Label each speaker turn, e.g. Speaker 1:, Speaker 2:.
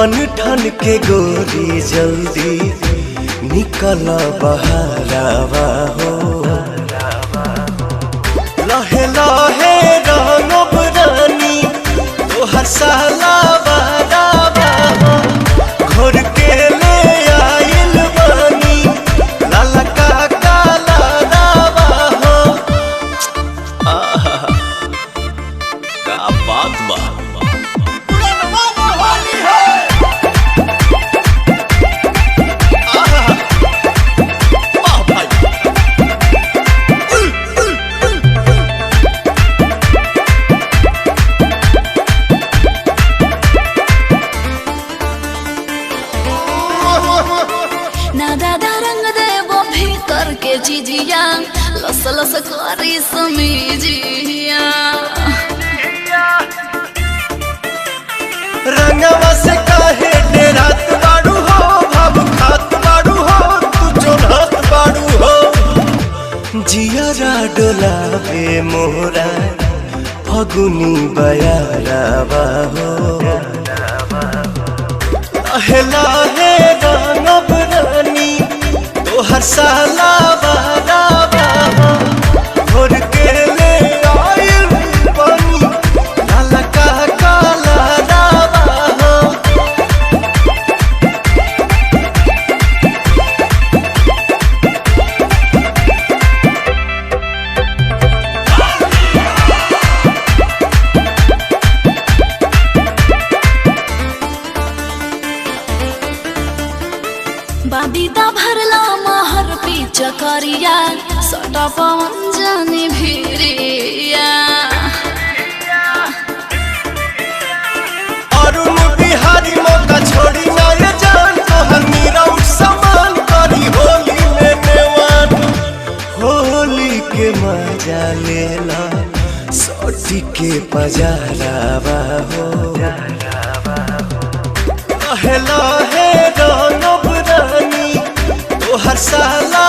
Speaker 1: बन ठन के गोरी जल्दी निकल बहरावा हो। लहे लहे रंगब रानी तोहर साला बहरावा हो। घोर के ले आइल बानी लाला का काला रावा हो। आहा का बात बा।
Speaker 2: ना दादा रंग देवो भीतर के चीजिया लस लस करी समीजिया।
Speaker 1: रंगवा से काहे डेरात बाड़ू हो। भाव खात बाड़ू हो तू चोरत बाड़ू हो। जियारा डोलावे मोरा फगुनी बयारावा हो। लहे लहे रंगब रानी तोहर साला बहरावा हो। घोर के ले आइल बानी लाला का काला रावा हो।
Speaker 2: बाबीदा भरला महर पीछ करिया सटा पवन जानी भिरिया।
Speaker 1: अरुण बिहारी मौका छोड़ी ना ये जान तोहर मीराउट समान करी होली में नेवान। होली के मजा लेला सोटी के पजारावा हो। लहे लहे रंगब रानी तोहर साला